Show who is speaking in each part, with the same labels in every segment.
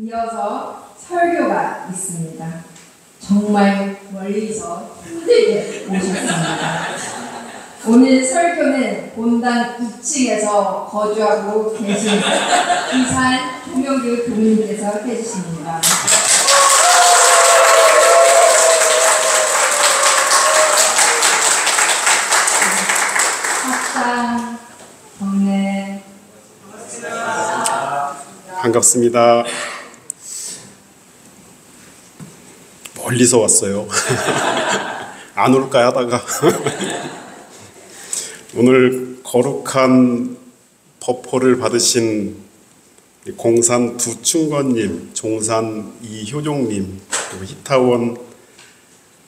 Speaker 1: 이어서 설교가 있습니다. 정말 멀리서 힘들게 오셨습니다. 오늘 설교는 본당 2층에서 거주하고 계신 이산 조명교 교수님께서 해주십니다. 합당, 경례.
Speaker 2: 반갑습니다. 멀리서 왔어요. 안 올까 하다가 오늘 거룩한 법포를 받으신 공산 두충건님, 종산 이효종님, 그리고 희타원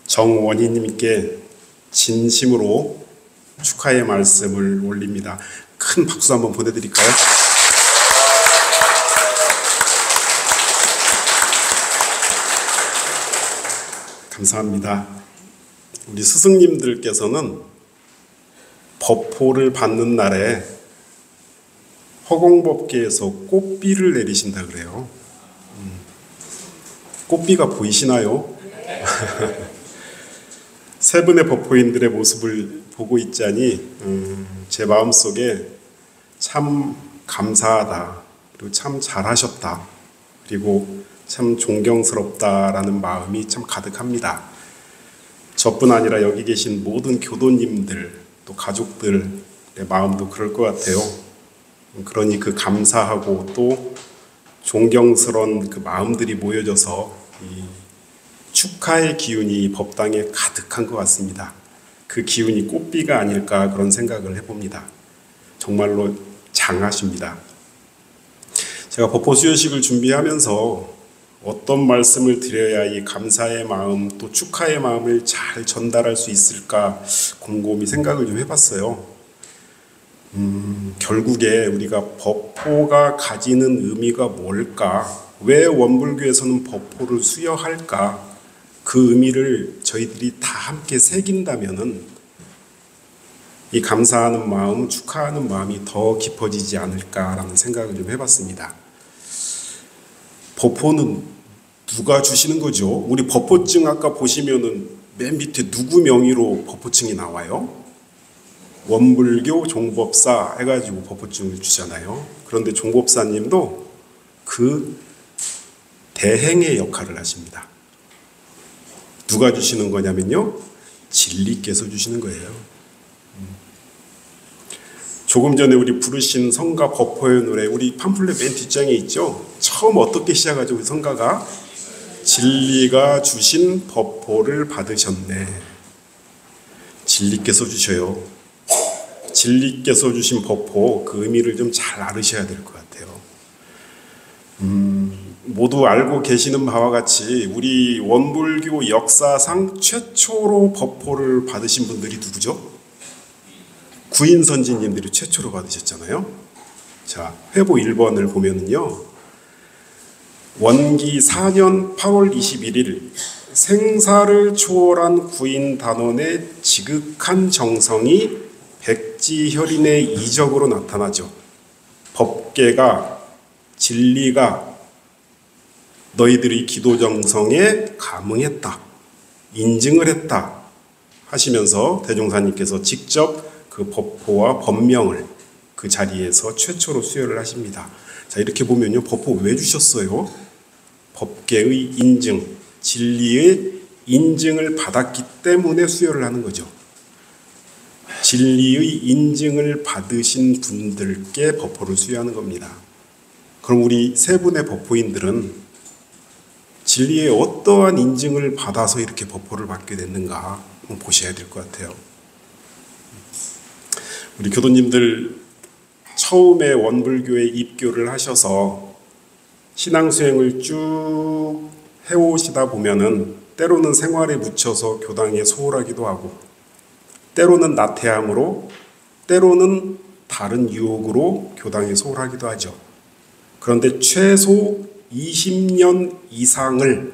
Speaker 2: 정원희님께 진심으로 축하의 말씀을 올립니다. 큰 박수 한번 보내드릴까요? 감사합니다. 우리 스승님들께서는 법포를 받는 날에 허공법계에서 꽃비를 내리신다 그래요. 꽃비가 보이시나요? 세 분의 법포인들의 모습을 보고 있자니 제 마음속에 참 감사하다, 그리고 참 잘하셨다, 그리고 참 존경스럽다라는 마음이 참 가득합니다. 저뿐 아니라 여기 계신 모든 교도님들, 또 가족들의 마음도 그럴 것 같아요. 그러니 그 감사하고 또 존경스러운 그 마음들이 모여져서 이 축하의 기운이 법당에 가득한 것 같습니다. 그 기운이 꽃비가 아닐까 그런 생각을 해봅니다. 정말로 장하십니다. 제가 법포 수요식을 준비하면서 어떤 말씀을 드려야 이 감사의 마음 또 축하의 마음을 잘 전달할 수 있을까 곰곰이 생각을 좀 해봤어요. 결국에 우리가 법포가 가지는 의미가 뭘까? 왜 원불교에서는 법포를 수여할까? 그 의미를 저희들이 다 함께 새긴다면은 이 감사하는 마음, 축하하는 마음이 더 깊어지지 않을까라는 생각을 좀 해봤습니다. 법포는 누가 주시는 거죠? 우리 법포증 아까 보시면은 맨 밑에 누구 명의로 법포증이 나와요? 원불교 종법사 해가지고 법포증을 주잖아요. 그런데 종법사님도 그 대행의 역할을 하십니다. 누가 주시는 거냐면요, 진리께서 주시는 거예요. 조금 전에 우리 부르신 성가 법포의 노래, 우리 팜플렛 맨 뒷장에 있죠? 처음 어떻게 시작하죠? 우리 성가가 진리가 주신 법포를 받으셨네. 진리께서 주셔요. 진리께서 주신 법포, 그 의미를 좀 잘 알으셔야 될 것 같아요. 모두 알고 계시는 바와 같이 우리 원불교 역사상 최초로 법포를 받으신 분들이 누구죠? 구인선지님들이 최초로 받으셨잖아요. 자, 회보 1번을 보면은요, 원기 4년 8월 21일 생사를 초월한 구인 단원의 지극한 정성이 백지혈인의 이적으로 나타나죠. 법계가, 진리가 너희들의 기도 정성에 감응했다, 인증을 했다 하시면서 대종사님께서 직접 그 법포와 법명을 그 자리에서 최초로 수여를 하십니다. 자, 이렇게 보면요, 법포 왜 주셨어요? 법계의 인증, 진리의 인증을 받았기 때문에 수여를 하는 거죠. 진리의 인증을 받으신 분들께 법포를 수여하는 겁니다. 그럼 우리 세 분의 법포인들은 진리의 어떠한 인증을 받아서 이렇게 법포를 받게 됐는가 한번 보셔야 될 것 같아요. 우리 교도님들 처음에 원불교에 입교를 하셔서 신앙수행을 쭉 해오시다 보면은 때로는 생활에 묻혀서 교당에 소홀하기도 하고, 때로는 나태함으로, 때로는 다른 유혹으로 교당에 소홀하기도 하죠. 그런데 최소 20년 이상을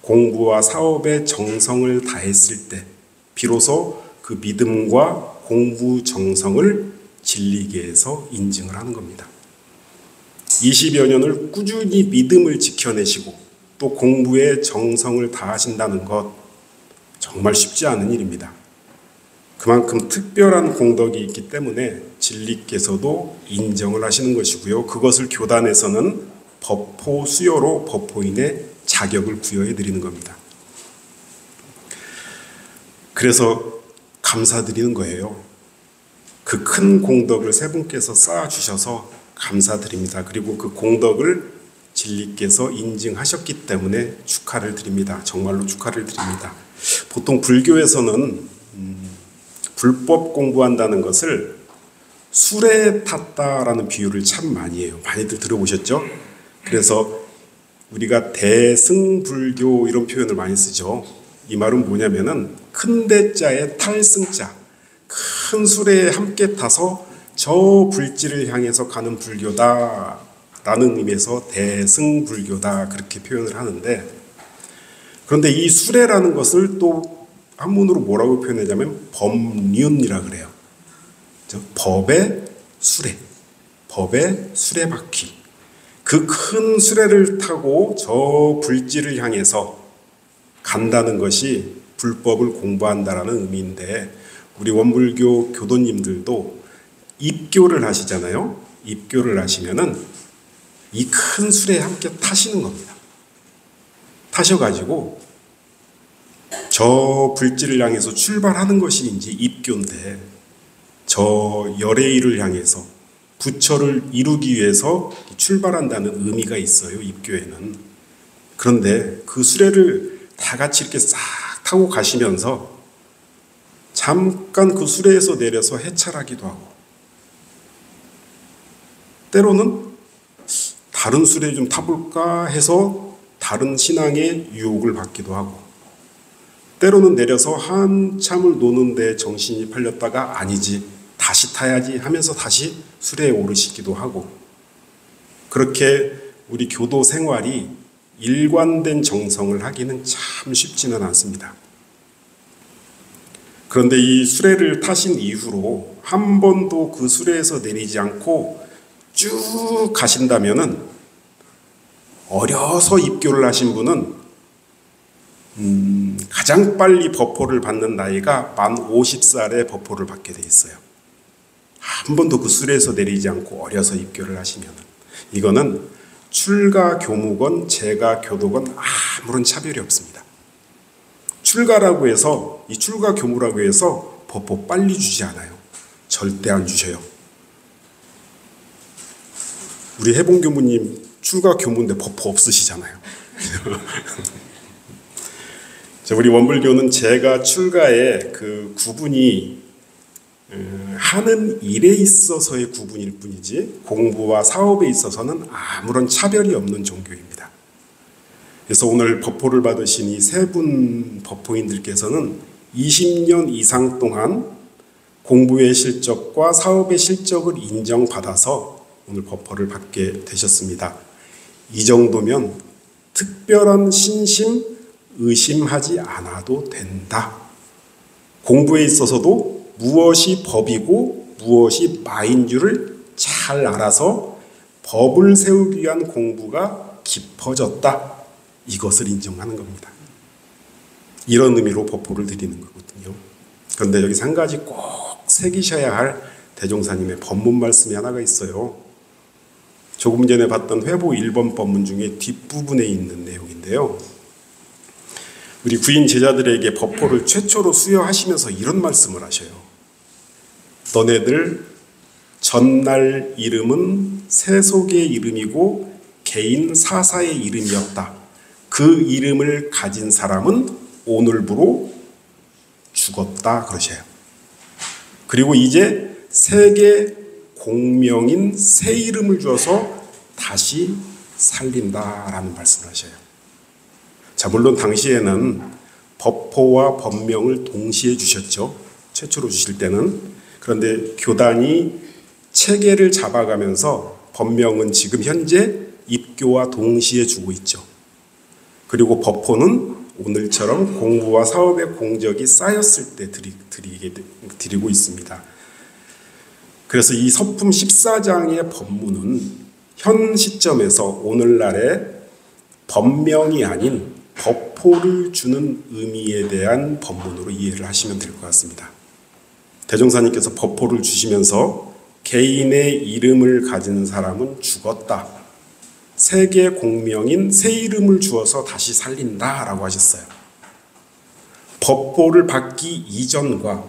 Speaker 2: 공부와 사업에 정성을 다했을 때 비로소 그 믿음과 공부 정성을 진리계에서 인증을 하는 겁니다. 20여 년을 꾸준히 믿음을 지켜내시고 또 공부에 정성을 다하신다는 것 정말 쉽지 않은 일입니다. 그만큼 특별한 공덕이 있기 때문에 진리께서도 인정을 하시는 것이고요. 그것을 교단에서는 법포 수여로 법포인의 자격을 부여해 드리는 겁니다. 그래서 감사드리는 거예요. 그 큰 공덕을 세 분께서 쌓아주셔서 감사드립니다. 그리고 그 공덕을 진리께서 인증하셨기 때문에 축하를 드립니다. 정말로 축하를 드립니다. 보통 불교에서는 불법 공부한다는 것을 술에 탔다라는 비유를 참 많이 해요. 많이들 들어보셨죠? 그래서 우리가 대승불교 이런 표현을 많이 쓰죠. 이 말은 뭐냐면은 큰 대자에 탈승자, 큰 수레에 함께 타서 저 불지를 향해서 가는 불교다 라는 의미에서 대승불교다 그렇게 표현을 하는데, 그런데 이 수레라는 것을 또 한문으로 뭐라고 표현하냐면 법륜이라 그래요. 법의 수레, 법의 수레바퀴. 그 큰 수레를 타고 저 불지를 향해서 간다는 것이 불법을 공부한다라는 의미인데, 우리 원불교 교도님들도 입교를 하시잖아요. 입교를 하시면은 이 큰 수레에 함께 타시는 겁니다. 타셔가지고 저 불지를 향해서 출발하는 것이 이제 입교인데, 저 열애일을 향해서 부처를 이루기 위해서 출발한다는 의미가 있어요, 입교에는. 그런데 그 수레를 다 같이 이렇게 싹 타고 가시면서 잠깐 그 수레에서 내려서 해찰하기도 하고, 때로는 다른 수레 좀 타볼까 해서 다른 신앙의 유혹을 받기도 하고, 때로는 내려서 한참을 노는데 정신이 팔렸다가 아니지 다시 타야지 하면서 다시 수레에 오르시기도 하고, 그렇게 우리 교도 생활이 일관된 정성을 하기는 참 쉽지는 않습니다. 그런데 이 수레를 타신 이후로 한 번도 그 수레에서 내리지 않고 쭉 가신다면은, 어려서 입교를 하신 분은 가장 빨리 법포를 받는 나이가 만 50살에 법포를 받게 돼 있어요. 한 번도 그 수레에서 내리지 않고 어려서 입교를 하시면. 이거는 출가 교무건 재가 교도건 아무런 차별이 없습니다. 출가라고 해서, 이 출가 교무라고 해서 법포 빨리 주지 않아요. 절대 안 주셔요. 우리 해봉 교무님 출가 교무인데 법포 없으시잖아요. 우리 원불교는 재가 출가의 그 구분이 하는 일에 있어서의 구분일 뿐이지 공부와 사업에 있어서는 아무런 차별이 없는 종교입니다. 그래서 오늘 법포를 받으신 이 세 분 법포인들께서는 20년 이상 동안 공부의 실적과 사업의 실적을 인정받아서 오늘 법포를 받게 되셨습니다. 이 정도면 특별한 신심, 의심하지 않아도 된다. 공부에 있어서도 무엇이 법이고 무엇이 마인 줄을 잘 알아서 법을 세우기 위한 공부가 깊어졌다. 이것을 인정하는 겁니다. 이런 의미로 법포를 드리는 거거든요. 그런데 여기서 한 가지 꼭 새기셔야 할 대종사님의 법문 말씀이 하나가 있어요. 조금 전에 봤던 회보 1번 법문 중에 뒷부분에 있는 내용인데요. 우리 구인 제자들에게 법포를 최초로 수여하시면서 이런 말씀을 하셔요. 너네들 전날 이름은 세속의 이름이고 개인 사사의 이름이었다. 그 이름을 가진 사람은 오늘부로 죽었다 그러셔요. 그리고 이제 세계 공명인 새 이름을 주어서 다시 살린다라는 말씀을 하셔요. 자, 물론 당시에는 법포와 법명을 동시에 주셨죠. 최초로 주실 때는. 그런데 교단이 체계를 잡아가면서 법명은 지금 현재 입교와 동시에 주고 있죠. 그리고 법포는 오늘처럼 공부와 사업의 공적이 쌓였을 때 드리고 있습니다. 그래서 이 서품 14장의 법문은 현 시점에서 오늘날의 법명이 아닌 법포를 주는 의미에 대한 법문으로 이해를 하시면 될 것 같습니다. 대종사님께서 법포를 주시면서 개인의 이름을 가진 사람은 죽었다. 세계 공명인 새 이름을 주어서 다시 살린다라고 하셨어요. 법포를 받기 이전과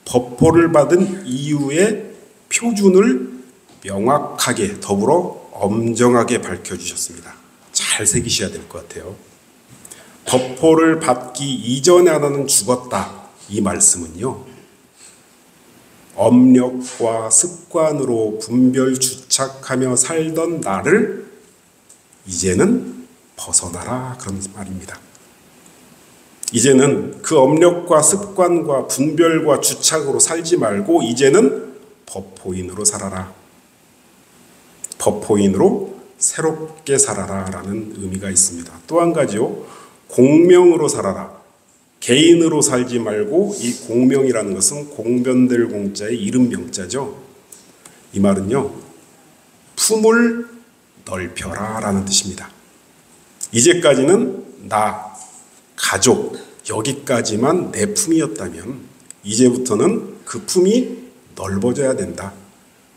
Speaker 2: 법포를 받은 이후의 표준을 명확하게 더불어 엄정하게 밝혀주셨습니다. 잘 새기셔야 될 것 같아요. 법포를 받기 이전에 하나는 죽었다. 이 말씀은요, 업력과 습관으로 분별 주착하며 살던 나를 이제는 벗어나라, 그런 말입니다. 이제는 그 업력과 습관과 분별과 주착으로 살지 말고 이제는 법포인으로 살아라. 법포인으로 새롭게 살아라 라는 의미가 있습니다. 또 한 가지요, 공명으로 살아라. 개인으로 살지 말고, 이 공명이라는 것은 공변될 공자의 이름 명자죠. 이 말은요, 품을 넓혀라 라는 뜻입니다. 이제까지는 나, 가족, 여기까지만 내 품이었다면 이제부터는 그 품이 넓어져야 된다.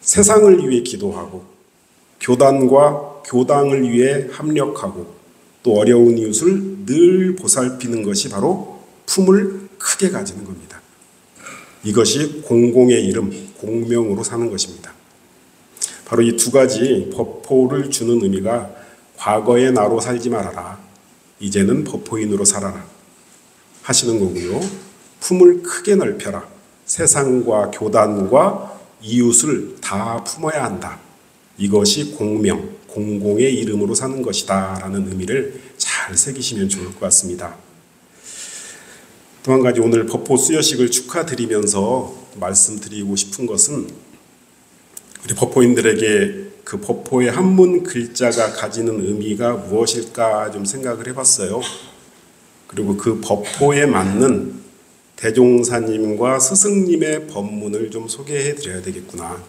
Speaker 2: 세상을 위해 기도하고 교단과 교당을 위해 합력하고 또 어려운 이웃을 늘 보살피는 것이 바로 품을 크게 가지는 겁니다. 이것이 공공의 이름, 공명으로 사는 것입니다. 바로 이 두 가지 법포를 주는 의미가 과거의 나로 살지 말아라, 이제는 법포인으로 살아라 하시는 거고요. 품을 크게 넓혀라. 세상과 교단과 이웃을 다 품어야 한다. 이것이 공명, 공공의 이름으로 사는 것이다 라는 의미를 잘 새기시면 좋을 것 같습니다. 또 한 가지 오늘 법포 수여식을 축하드리면서 말씀드리고 싶은 것은 우리 법포인들에게 그 법포의 한문 글자가 가지는 의미가 무엇일까 좀 생각을 해봤어요. 그리고 그 법포에 맞는 대종사님과 스승님의 법문을 좀 소개해 드려야 되겠구나.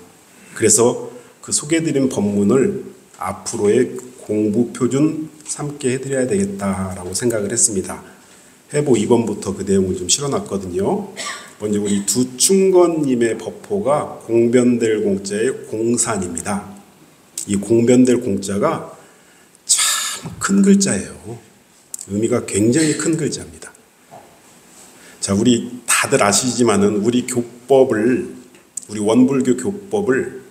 Speaker 2: 그래서 그 소개해드린 법문을 앞으로의 공부 표준 삼게 해드려야 되겠다라고 생각을 했습니다. 해보 2번부터 그 내용을 좀 실어놨거든요. 먼저 우리 두충건님의 법포가 공변될 공자의 공산입니다. 이 공변될 공자가 참 큰 글자예요. 의미가 굉장히 큰 글자입니다. 자, 우리 다들 아시지만은 우리 교법을, 우리 원불교 교법을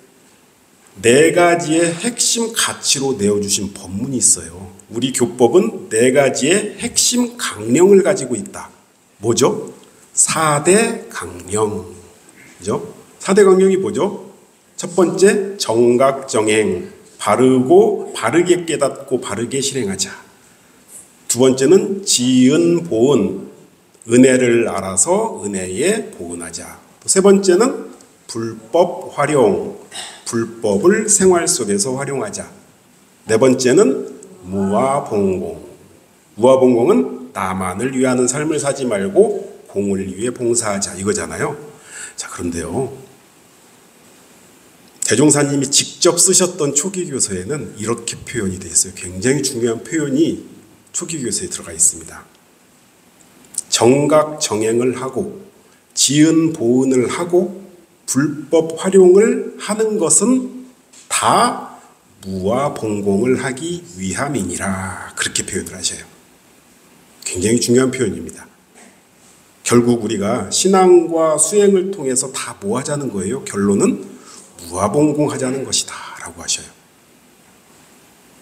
Speaker 2: 네 가지의 핵심 가치로 내어주신 법문이 있어요. 우리 교법은 네 가지의 핵심 강령을 가지고 있다. 뭐죠? 4대 강령. 그죠? 4대 강령이 뭐죠? 첫 번째, 정각정행. 바르게 깨닫고 바르게 실행하자. 두 번째는 지은 보은. 은혜를 알아서 은혜에 보은하자. 또 세 번째는 불법 활용. 불법을 생활 속에서 활용하자. 네 번째는 무아봉공. 무아봉공은 나만을 위하는 삶을 사지 말고 공을 위해 봉사하자, 이거잖아요. 자, 그런데요, 대종사님이 직접 쓰셨던 초기교서에는 이렇게 표현이 되어 있어요. 굉장히 중요한 표현이 초기교서에 들어가 있습니다. 정각정행을 하고 지은 보은을 하고 불법 활용을 하는 것은 다 무아봉공을 하기 위함이니라, 그렇게 표현을 하셔요. 굉장히 중요한 표현입니다. 결국 우리가 신앙과 수행을 통해서 다 뭐 하자는 거예요? 결론은 무아봉공하자는 것이다 라고 하셔요.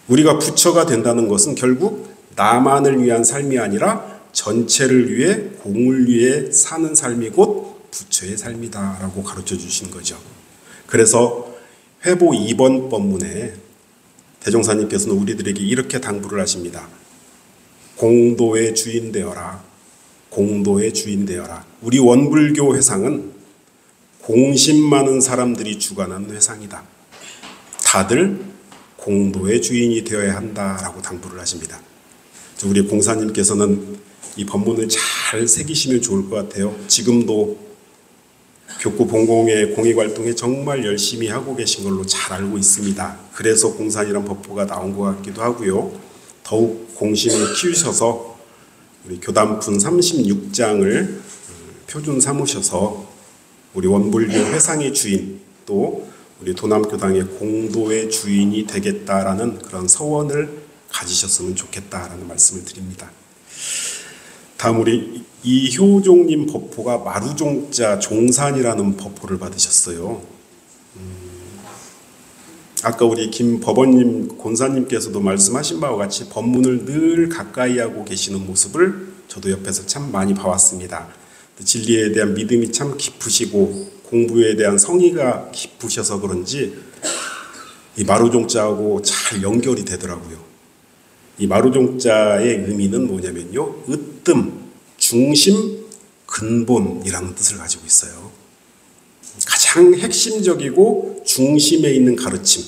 Speaker 2: 우리가 부처가 된다는 것은 결국 나만을 위한 삶이 아니라 전체를 위해, 공을 위해 사는 삶이 곧 부처의 삶이다 라고 가르쳐 주신 거죠. 그래서 회보 2번 법문에 대종사님께서는 우리들에게 이렇게 당부를 하십니다. 공도의 주인 되어라. 공도의 주인 되어라. 우리 원불교 회상은 공심 많은 사람들이 주관하는 회상이다. 다들 공도의 주인이 되어야 한다라고 당부를 하십니다. 우리 공사님께서는 이 법문을 잘 새기시면 좋을 것 같아요. 지금도 교구 본공의 공익활동에 정말 열심히 하고 계신 걸로 잘 알고 있습니다. 그래서 공산이란 법보가 나온 것 같기도 하고요. 더욱 공심을 키우셔서 우리 교단품 36장을 표준 삼으셔서 우리 원불교 회상의 주인, 또 우리 도남교당의 공도의 주인이 되겠다라는 그런 서원을 가지셨으면 좋겠다라는 말씀을 드립니다. 다음 우리 이효종님 법포가 마루종자 종산이라는 법포를 받으셨어요. 아까 우리 김법원님 권사님께서도 말씀하신 바와 같이 법문을 늘 가까이 하고 계시는 모습을 저도 옆에서 참 많이 봐왔습니다. 진리에 대한 믿음이 참 깊으시고 공부에 대한 성의가 깊으셔서 그런지 이 마루종자하고 잘 연결이 되더라고요. 이 마루종자의 의미는 뭐냐면요, 으뜸, 중심, 근본이라는 뜻을 가지고 있어요. 가장 핵심적이고 중심에 있는 가르침,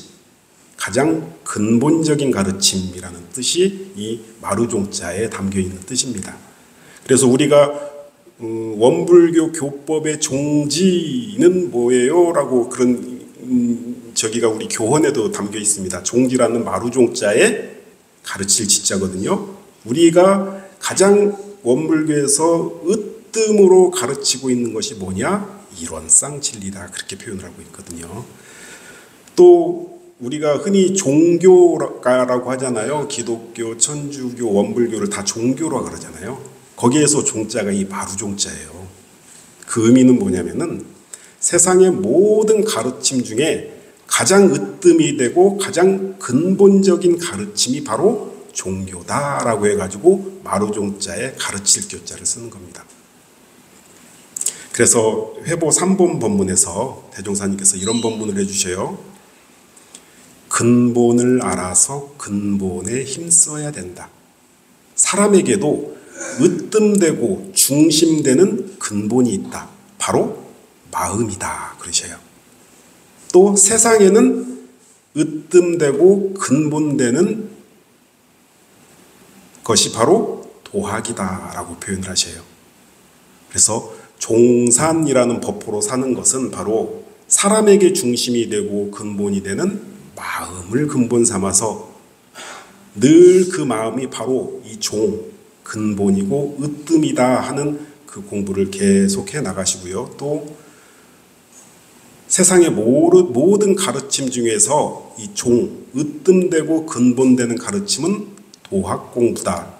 Speaker 2: 가장 근본적인 가르침이라는 뜻이 이 마루종자에 담겨 있는 뜻입니다. 그래서 우리가 원불교 교법의 종지는 뭐예요? 라고 그런 저기가 우리 교헌에도 담겨 있습니다. 종지라는 마루종자에 가르칠 지자거든요. 우리가 가장 원불교에서 으뜸으로 가르치고 있는 것이 뭐냐? 일원상 진리다, 그렇게 표현을 하고 있거든요. 또 우리가 흔히 종교가라고 하잖아요. 기독교, 천주교, 원불교를 다 종교라 그러잖아요. 거기에서 종자가 이 마루종자예요. 그 의미는 뭐냐면은 세상의 모든 가르침 중에 가장 으뜸이 되고 가장 근본적인 가르침이 바로 종교다라고 해가지고 마루종자에 가르칠 교자를 쓰는 겁니다. 그래서 회보 3본 법문에서 대종사님께서 이런 법문을 해주셔요. 근본을 알아서 근본에 힘써야 된다. 사람에게도 으뜸되고 중심되는 근본이 있다. 바로 마음이다, 그러셔요. 또 세상에는 으뜸되고 근본되는 것이 바로 도학이다라고 표현을 하셔요. 그래서 종산이라는 법포로 사는 것은 바로 사람에게 중심이 되고 근본이 되는 마음을 근본 삼아서 늘 그 마음이 바로 이 근본이고 으뜸이다 하는 그 공부를 계속해 나가시고요. 또 세상의 모든 가르침 중에서 이 으뜸되고 근본되는 가르침은 도학 공부다.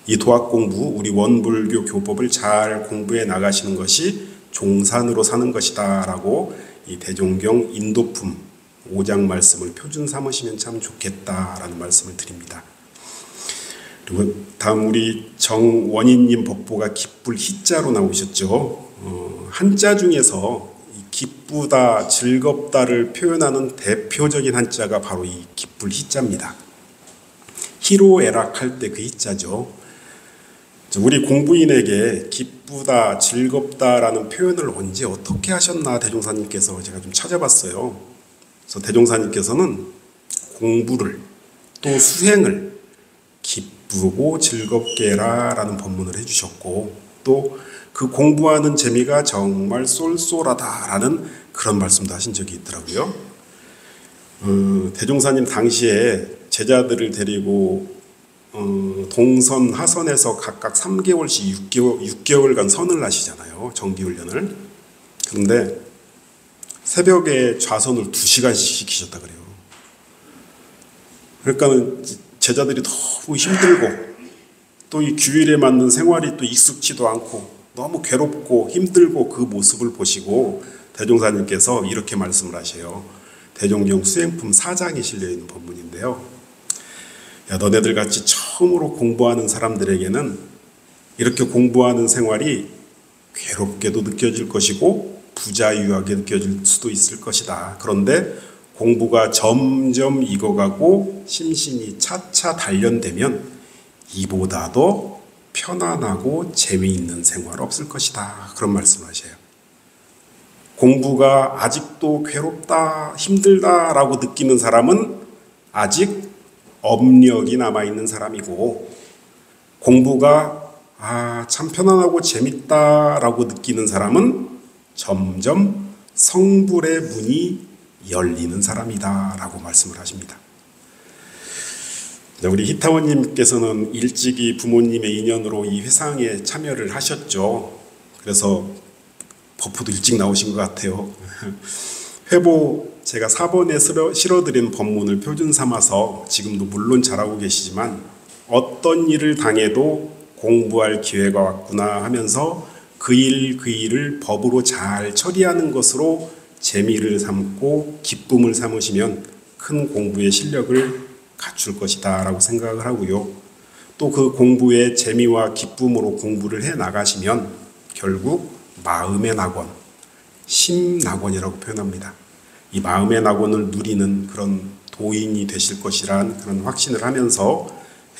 Speaker 2: 이 도학 공부, 우리 원불교 교법을 잘 공부해 나가시는 것이 종산으로 사는 것이다 라고 이 대종경 인도품 5장 말씀을 표준 삼으시면 참 좋겠다라는 말씀을 드립니다. 그리고 다음 우리 정원희님 법보가 기쁠 희자로 나오셨죠. 한자 중에서 기쁘다, 즐겁다를 표현하는 대표적인 한자가 바로 이 기쁠 희자입니다. 희로애락할 때 그 희자죠. 우리 공부인에게 기쁘다, 즐겁다라는 표현을 언제 어떻게 하셨나 대종사님께서 제가 좀 찾아봤어요. 그래서 대종사님께서는 공부를 또 수행을 기쁘고 즐겁게 해라라는 법문을 해주셨고, 또 그 공부하는 재미가 정말 쏠쏠하다라는 그런 말씀도 하신 적이 있더라고요. 대종사님 당시에 제자들을 데리고 동선, 하선에서 각각 3개월씩 6개월간 선을 하시잖아요. 정기훈련을. 그런데 새벽에 좌선을 2시간씩 시키셨다 그래요. 그러니까 제자들이 너무 힘들고 또 이 규율에 맞는 생활이 또 익숙치도 않고 너무 괴롭고 힘들고 그 모습을 보시고 대종사님께서 이렇게 말씀을 하셔요. 대종경 수행품 4장에 실려있는 법문인데요. 야, 너네들 같이 처음으로 공부하는 사람들에게는 이렇게 공부하는 생활이 괴롭게도 느껴질 것이고 부자유하게 느껴질 수도 있을 것이다. 그런데 공부가 점점 익어가고 심신이 차차 단련되면 이보다도 편안하고 재미있는 생활 없을 것이다. 그런 말씀을 하셔요. 공부가 아직도 괴롭다, 힘들다라고 느끼는 사람은 아직 업력이 남아있는 사람이고, 공부가 참 편안하고 재밌다라고 느끼는 사람은 점점 성불의 문이 열리는 사람이다 라고 말씀을 하십니다. 우리 히타원님께서는 일찍이 부모님의 인연으로 이 회상에 참여를 하셨죠. 그래서 버프도 일찍 나오신 것 같아요. 회보 제가 4번에 실어드린 법문을 표준 삼아서 지금도 물론 잘하고 계시지만 어떤 일을 당해도 공부할 기회가 왔구나 하면서 그 일을 법으로 잘 처리하는 것으로 재미를 삼고 기쁨을 삼으시면 큰 공부의 실력을 갖출 것이다 라고 생각을 하고요. 또 그 공부의 재미와 기쁨으로 공부를 해 나가시면 결국 마음의 낙원, 심낙원이라고 표현합니다. 이 마음의 낙원을 누리는 그런 도인이 되실 것이란 그런 확신을 하면서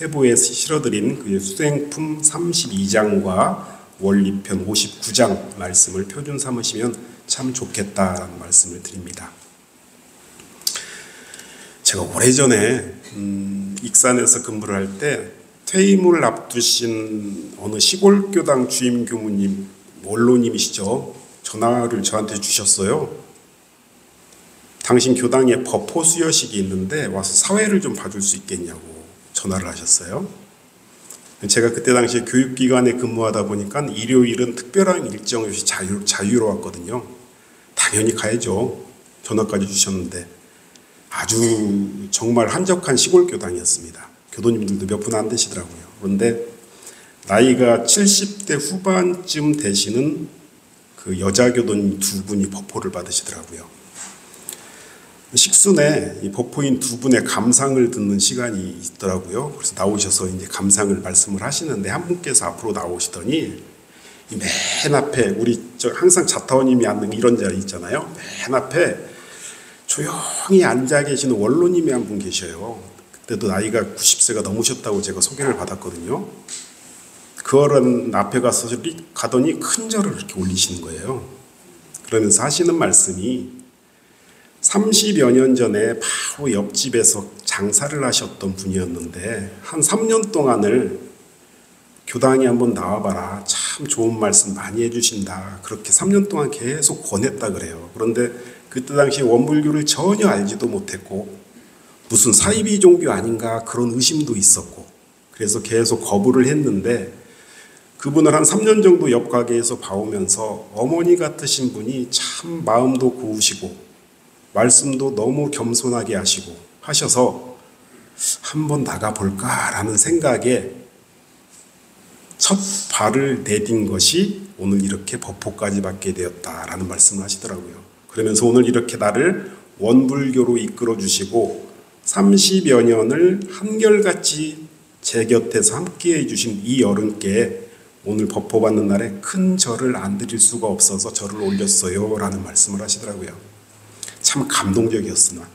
Speaker 2: 회보에 실어드린 그의 수행품 32장과 원리편 59장 말씀을 표준 삼으시면 참 좋겠다라는 말씀을 드립니다. 제가 오래전에 익산에서 근무를 할 때 퇴임을 앞두신 어느 시골교당 주임교무님, 원로님이시죠. 전화를 저한테 주셨어요. 당신 교당에 법호 수여식이 있는데 와서 사회를 좀 봐줄 수 있겠냐고 전화를 하셨어요. 제가 그때 당시에 교육기관에 근무하다 보니까 일요일은 특별한 일정 없이 자유로웠거든요. 당연히 가야죠. 전화까지 주셨는데 아주 정말 한적한 시골 교당이었습니다. 교도님들도 몇 분 안 되시더라고요. 그런데 나이가 70대 후반쯤 되시는 그 여자 교도님 두 분이 법호를 받으시더라고요. 식순에 이 법호인 두 분의 감상을 듣는 시간이 있더라고요. 그래서 나오셔서 이제 감상을 말씀을 하시는데 한 분께서 앞으로 나오시더니 맨 앞에 우리 항상 자타원님이 앉는 이런 자리 있잖아요. 맨 앞에 조용히 앉아 계시는 원로님이 한 분 계셔요. 그때도 나이가 90세가 넘으셨다고 제가 소개를 받았거든요. 그 어른 앞에 가더니 큰 절을 이렇게 올리시는 거예요. 그러면서 하시는 말씀이 30여 년 전에 바로 옆집에서 장사를 하셨던 분이었는데 한 3년 동안을 교당에 한번 나와봐라. 참 좋은 말씀 많이 해주신다. 그렇게 3년 동안 계속 권했다 그래요. 그런데 그때 당시 원불교를 전혀 알지도 못했고 무슨 사이비 종교 아닌가 그런 의심도 있었고 그래서 계속 거부를 했는데 그분을 한 3년 정도 옆 가게에서 봐오면서 어머니 같으신 분이 참 마음도 고우시고 말씀도 너무 겸손하게 하셔서 한번 나가볼까라는 생각에 첫 발을 내딘 것이 오늘 이렇게 법호까지 받게 되었다라는 말씀을 하시더라고요. 그러면서 오늘 이렇게 나를 원불교로 이끌어 주시고 30여 년을 한결같이 제 곁에서 함께해 주신 이 어른께 오늘 법호 받는 날에 큰 절을 안 드릴 수가 없어서 절을 올렸어요 라는 말씀을 하시더라고요. 참 감동적이었습니다.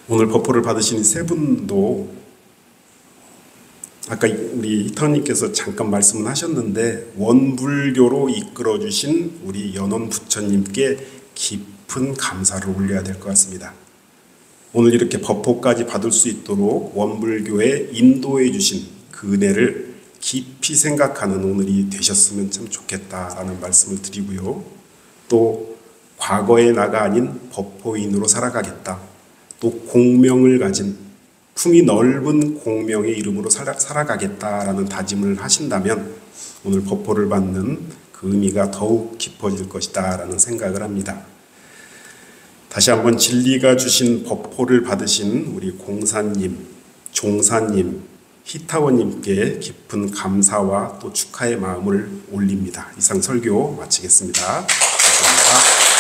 Speaker 2: 오늘 법호를 받으신 세 분도 아까 우리 히터님께서 잠깐 말씀을 하셨는데 원불교로 이끌어 주신 우리 연원 부처님께 깊은 감사를 올려야 될 것 같습니다. 오늘 이렇게 법호까지 받을 수 있도록 원불교에 인도해 주신 그 은혜를 깊이 생각하는 오늘이 되셨으면 참 좋겠다라는 말씀을 드리고요. 또 과거의 나가 아닌 법호인으로 살아가겠다. 또 공명을 가진 품이 넓은 공명의 이름으로 살아가겠다라는 다짐을 하신다면 오늘 법호를 받는 그 의미가 더욱 깊어질 것이다 라는 생각을 합니다. 다시 한번 진리가 주신 법호를 받으신 우리 공사님, 종사님, 히타원님께 깊은 감사와 또 축하의 마음을 올립니다. 이상 설교 마치겠습니다. 감사합니다.